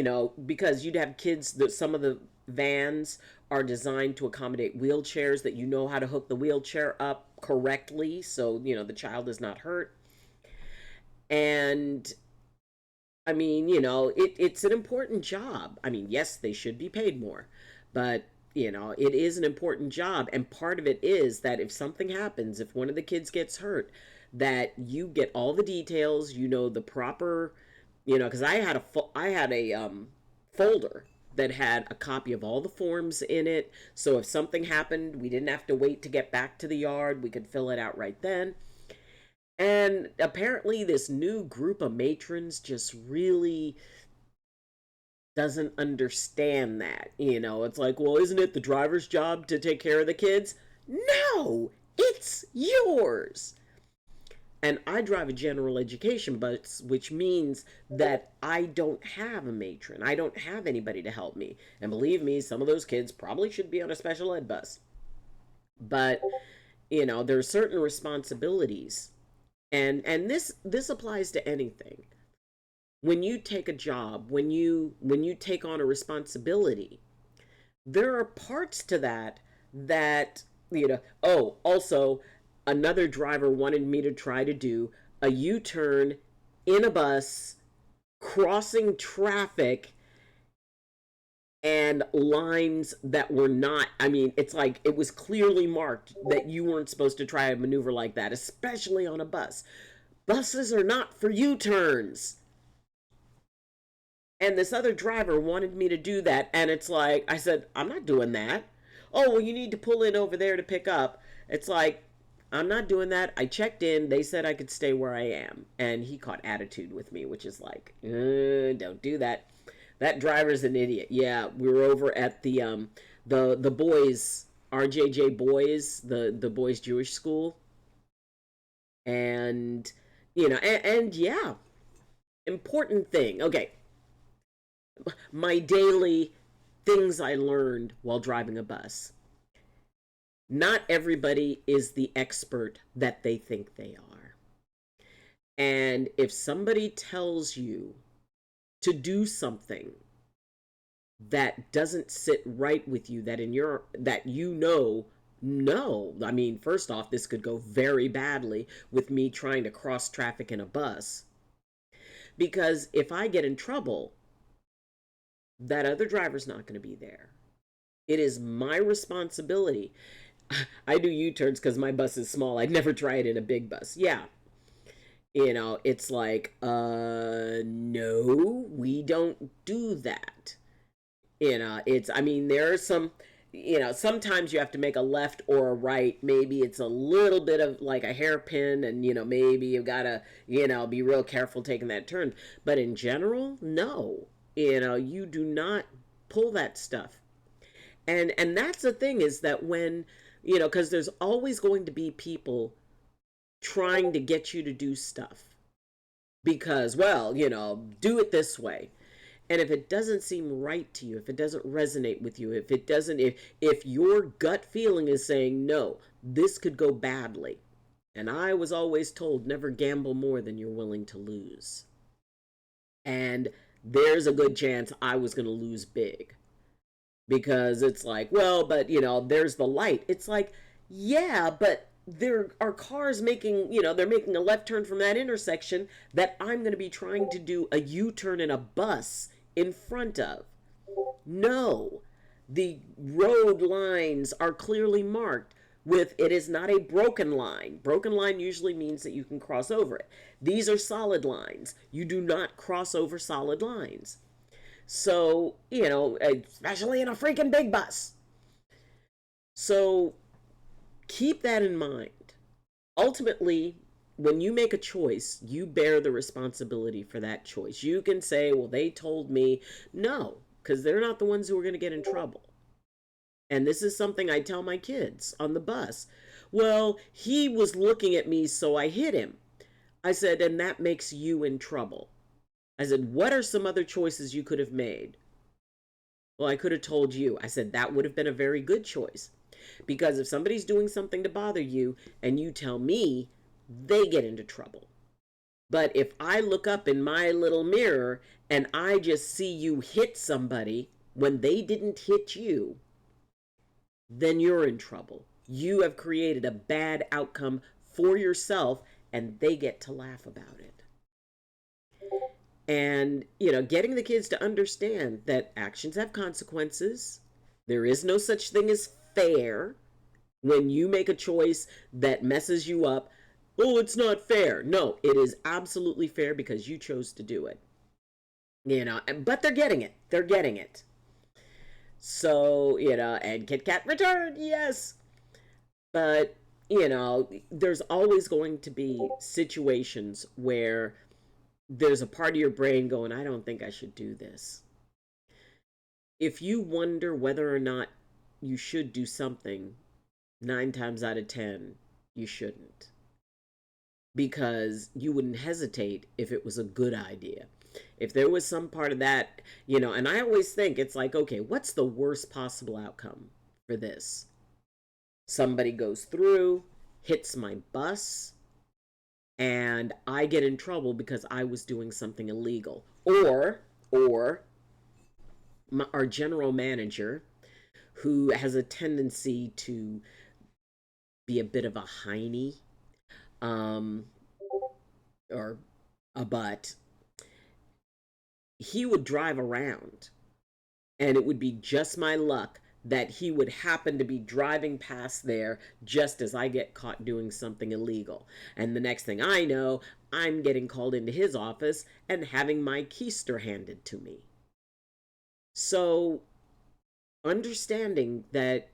Speaker 2: because you'd have kids that some of the vans are designed to accommodate wheelchairs, that you know how to hook the wheelchair up correctly so, the child is not hurt. And I mean, it's an important job. I mean, yes, they should be paid more, but it is an important job. And part of it is that if something happens, if one of the kids gets hurt, that you get all the details, the proper, because I had a folder that had a copy of all the forms in it. So if something happened, we didn't have to wait to get back to the yard. We could fill it out right then. And apparently, this new group of matrons just really doesn't understand that. It's like, well, isn't it the driver's job to take care of the kids? No, it's yours. And I drive a general education bus, which means that I don't have a matron. I don't have anybody to help me. And believe me, some of those kids probably should be on a special ed bus. But, there are certain responsibilities. And this applies to anything. When you take a job, when you take on a responsibility, there are parts to that Oh, also, another driver wanted me to try to do a U-turn in a bus, crossing traffic and lines that were not, I mean, it's like it was clearly marked that you weren't supposed to try a maneuver like that, especially on a bus. Buses are not for U-turns. And this other driver wanted me to do that, and it's like, I said, I'm not doing that. Oh, well, you need to pull in over there to pick up. It's like, I'm not doing that. I checked in. They said I could stay where I am. And he caught attitude with me, which is like, don't do that. That driver's an idiot. Yeah, we were over at the boys, RJJ Boys, the boys Jewish school. And and yeah, important thing. Okay, my daily things I learned while driving a bus. Not everybody is the expert that they think they are. And if somebody tells you to do something that doesn't sit right with you, that in your that no, I mean, first off, this could go very badly with me trying to cross traffic in a bus, because if I get in trouble, that other driver's not going to be there. It is my responsibility. I do U-turns because my bus is small. I'd never try it in a big bus. Yeah. It's like, no, we don't do that. I mean, there are some, sometimes you have to make a left or a right. Maybe it's a little bit of like a hairpin, and, maybe you've got to, be real careful taking that turn. But in general, no, you do not pull that stuff. And that's the thing, is that when, because there's always going to be people trying to get you to do stuff because, well, do it this way. And if it doesn't seem right to you, if it doesn't resonate with you, if your gut feeling is saying, no, this could go badly. And I was always told, never gamble more than you're willing to lose. And there's a good chance I was going to lose big, because it's like, well, but there's the light. It's like, yeah, but there are cars making, they're making a left turn from that intersection that I'm going to be trying to do a U-turn in a bus in front of. No, the road lines are clearly marked with, it is not a broken line. Broken line usually means that you can cross over it. These are solid lines. You do not cross over solid lines. So, especially in a freaking big bus. So keep that in mind. Ultimately, when you make a choice, you bear the responsibility for that choice. You can say, well, they told me. No, because they're not the ones who are going to get in trouble. And this is something I tell my kids on the bus. Well, he was looking at me, so I hit him. I said, and that makes you in trouble. I said, what are some other choices you could have made? Well, I could have told you. I said, that would have been a very good choice. Because if somebody's doing something to bother you and you tell me, they get into trouble. But if I look up in my little mirror and I just see you hit somebody when they didn't hit you, then you're in trouble. You have created a bad outcome for yourself, and they get to laugh about it. And, getting the kids to understand that actions have consequences. There is no such thing as fair. When you make a choice that messes you up, oh, it's not fair. No, it is absolutely fair because you chose to do it. But they're getting it. They're getting it. So, and Kit Kat return, yes. But, there's always going to be situations where there's a part of your brain going, I don't think I should do this. If you wonder whether or not you should do something, 9 times out of 10, you shouldn't. Because you wouldn't hesitate if it was a good idea. If there was some part of that, and I always think it's like, okay, what's the worst possible outcome for this? Somebody goes through, hits my bus, and I get in trouble because I was doing something illegal. Or our general manager, who has a tendency to be a bit of a hiney, um, or a butt, he would drive around, and it would be just my luck that he would happen to be driving past there just as I get caught doing something illegal. And the next thing I know, I'm getting called into his office and having my keister handed to me. So, understanding that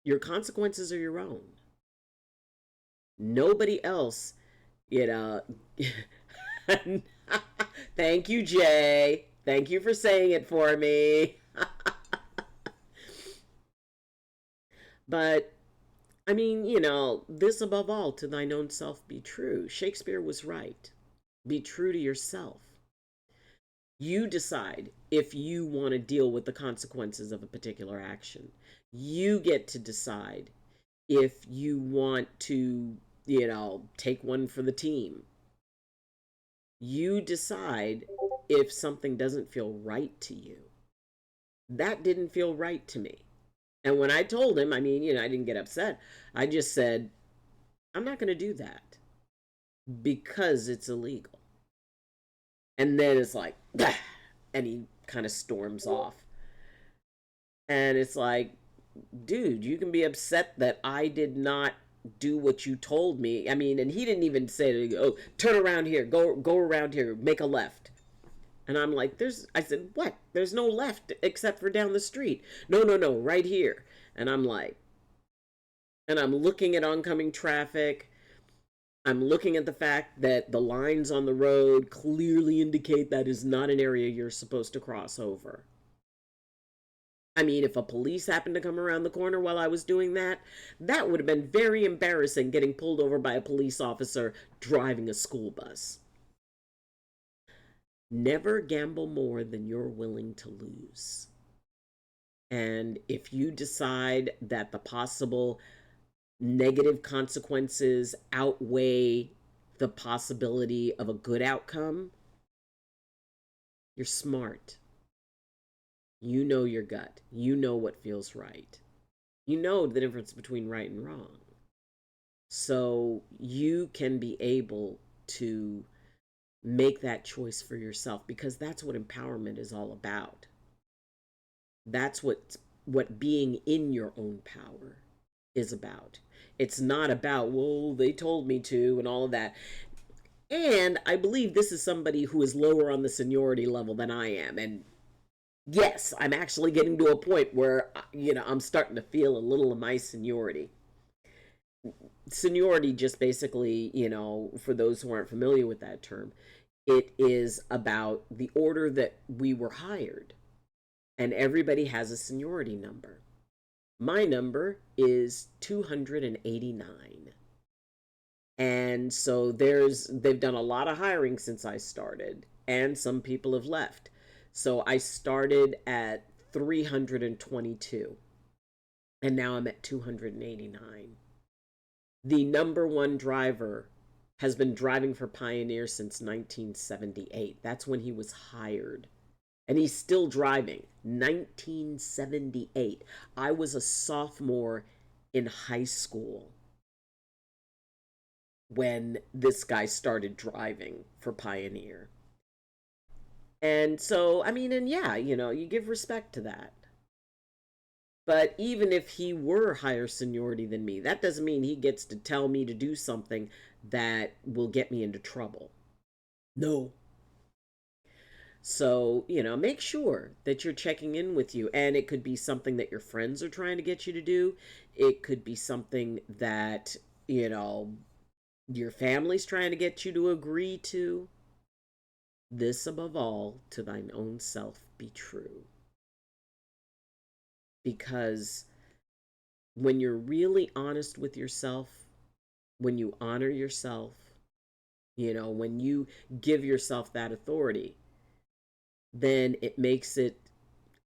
Speaker 2: your consequences are your own. Nobody else, you know. Thank you, Jay. Thank you for saying it for me. But I mean, this above all, to thine own self be true. Shakespeare was right. Be true to yourself. You decide if you want to deal with the consequences of a particular action. You get to decide if you want to, take one for the team. You decide if something doesn't feel right to you. That didn't feel right to me. And when I told him, I mean, I didn't get upset. I just said, I'm not going to do that because it's illegal. And then it's like, bah, and he kind of storms off. And it's like, dude, you can be upset that I did not do what you told me. I mean, and he didn't even say, oh, turn around here, go around here, make a left. And I'm like, I said, what? There's no left except for down the street. No, right here. And I'm like, and I'm looking at oncoming traffic. I'm looking at the fact that the lines on the road clearly indicate that is not an area you're supposed to cross over. I mean, if a police happened to come around the corner while I was doing that, that would have been very embarrassing, getting pulled over by a police officer driving a school bus. Never gamble more than you're willing to lose. And if you decide that the possible negative consequences outweigh the possibility of a good outcome, you're smart. You know your gut. You know what feels right. You know the difference between right and wrong. So you can be able to make that choice for yourself, because that's what empowerment is all about. That's what being in your own power is about. It's not about, well, they told me to and all of that. And I believe this is somebody who is lower on the seniority level than I am. And yes, I'm actually getting to a point where, I'm starting to feel a little of my seniority. Seniority just basically, for those who aren't familiar with that term, it is about the order that we were hired. And everybody has a seniority number. My number is 289. And so they've done a lot of hiring since I started, and some people have left. So I started at 322, and now I'm at 289. The number one driver has been driving for Pioneer since 1978. That's when he was hired. And he's still driving. 1978. I was a sophomore in high school when this guy started driving for Pioneer. And so, I mean, and yeah, you give respect to that. But even if he were higher seniority than me, that doesn't mean he gets to tell me to do something that will get me into trouble. No. So, make sure that you're checking in with you. And it could be something that your friends are trying to get you to do. It could be something that, your family's trying to get you to agree to. This above all, to thine own self be true. Because when you're really honest with yourself, when you honor yourself, when you give yourself that authority, then it makes it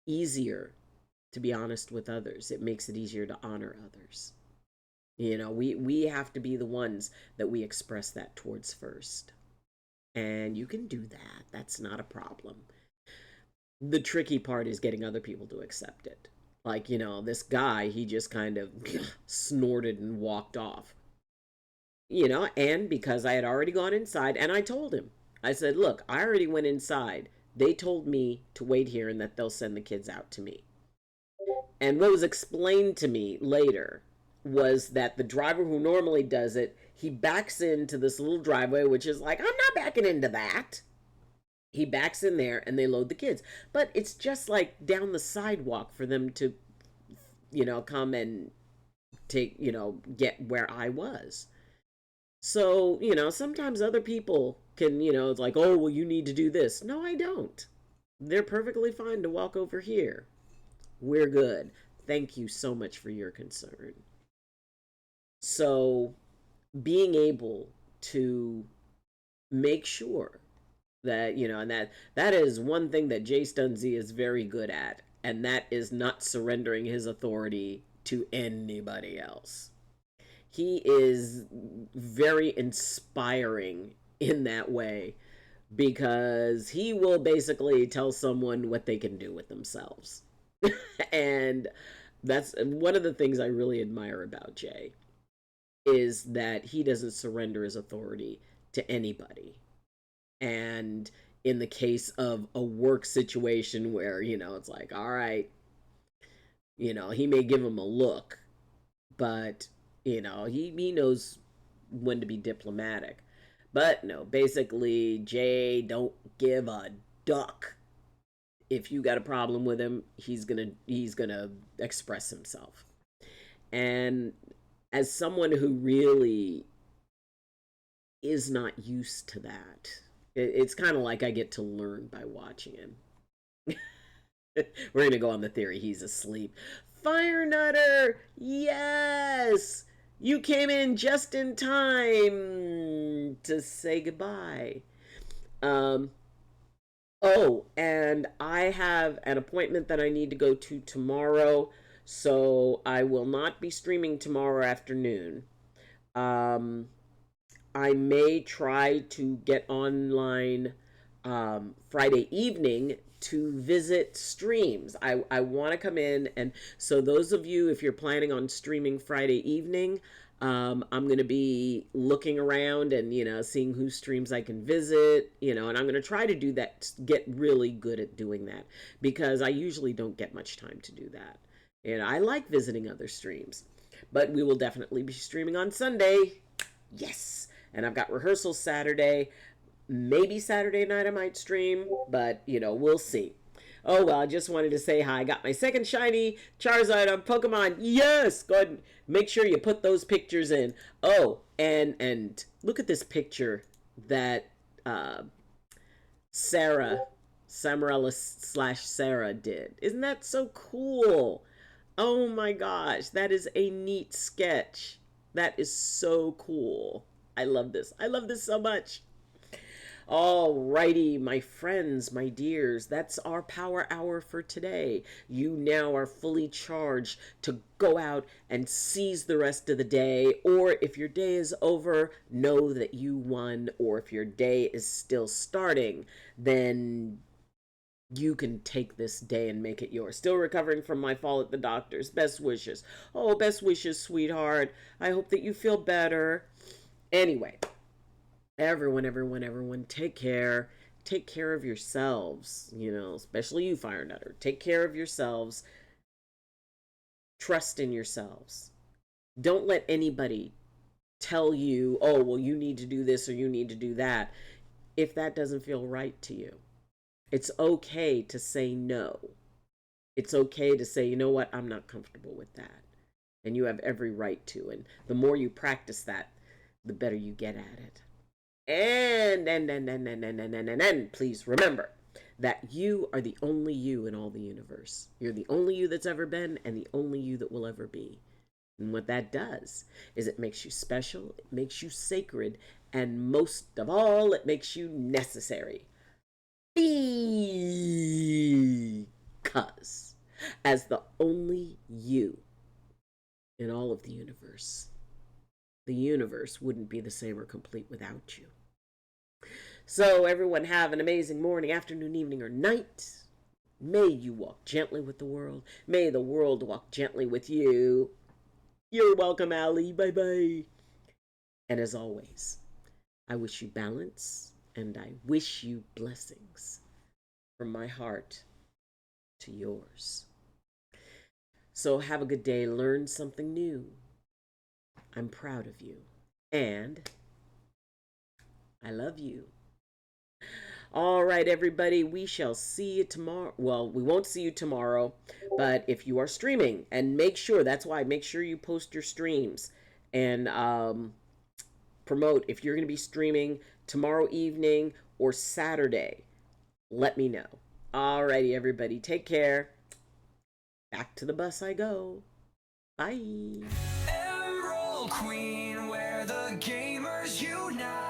Speaker 2: easier to be honest with others. It makes it easier to honor others. We have to be the ones that we express that towards first. And you can do that. That's not a problem. The tricky part is getting other people to accept it. Like, this guy, he just kind of snorted and walked off. And because I had already gone inside, and I told him, I said, look, I already went inside. They told me to wait here and that they'll send the kids out to me. And what was explained to me later was that the driver who normally does it, he backs into this little driveway, which is like, I'm not backing into that. He backs in there and they load the kids. But it's just like down the sidewalk for them to, come and take, get where I was. So, sometimes other people can, it's like, oh, well, you need to do this. No, I don't. They're perfectly fine to walk over here. We're good. Thank you so much for your concern. So, being able to make sure that, and that is one thing that Jay Stunzi is very good at, and that is not surrendering his authority to anybody else. He is very inspiring in that way because he will basically tell someone what they can do with themselves. And that's one of the things I really admire about Jay is that he doesn't surrender his authority to anybody. And in the case of a work situation where, it's like, all right, he may give him a look, but, he knows when to be diplomatic. But no, basically, Jay don't give a duck. If you got a problem with him, he's gonna express himself. And as someone who really is not used to that, it's kind of like I get to learn by watching him. We're gonna go on the theory he's asleep. Fire Nutter, yes, you came in just in time to say goodbye. Um, Oh, and I have an appointment that I need to go to tomorrow, so I will not be streaming tomorrow afternoon. Um, I may try to get online Friday evening to visit streams. I want to come in, and so those of you, if you're planning on streaming Friday evening, I'm going to be looking around and, seeing whose streams I can visit, and I'm going to try to do that, get really good at doing that because I usually don't get much time to do that. And I like visiting other streams, but we will definitely be streaming on Sunday. Yes. And I've got rehearsals Saturday. Maybe Saturday night I might stream, but we'll see. Oh well, I just wanted to say hi. I got my second shiny Charizard on Pokemon. Yes, go ahead and make sure you put those pictures in. Oh, and look at this picture that Sarah, Samarella slash Sarah did. Isn't that so cool? Oh my gosh, that is a neat sketch. That is so cool. I love this. I love this so much. Alrighty, my friends, my dears, that's our power hour for today. You now are fully charged to go out and seize the rest of the day, or if your day is over, know that you won, or if your day is still starting, then you can take this day and make it yours. Still recovering from my fall at the doctor's. Best wishes. Oh, best wishes, sweetheart. I hope that you feel better. Anyway, everyone, take care. Take care of yourselves, especially you, Fire Nutter. Take care of yourselves. Trust in yourselves. Don't let anybody tell you, oh, well, you need to do this or you need to do that, if that doesn't feel right to you. It's okay to say no. It's okay to say, you know what, I'm not comfortable with that. And you have every right to. And the more you practice that, the better you get at it. And please remember that you are the only you in all the universe. You're the only you that's ever been and the only you that will ever be. And what that does is it makes you special, it makes you sacred, and most of all, it makes you necessary. Because as the only you in all of the universe wouldn't be the same or complete without you. So everyone have an amazing morning, afternoon, evening, or night. May you walk gently with the world. May the world walk gently with you. You're welcome, Allie. Bye bye. And as always, I wish you balance and I wish you blessings from my heart to yours. So have a good day. Learn something new. I'm proud of you. And I love you. All right, everybody, we shall see you tomorrow. Well, we won't see you tomorrow, but if you are streaming, and make sure, that's why, make sure you post your streams and promote. If you're going to be streaming tomorrow evening or Saturday, let me know. All righty, everybody, take care. Back to the bus I go. Bye.
Speaker 1: Emerald Queen, where the gamers unite.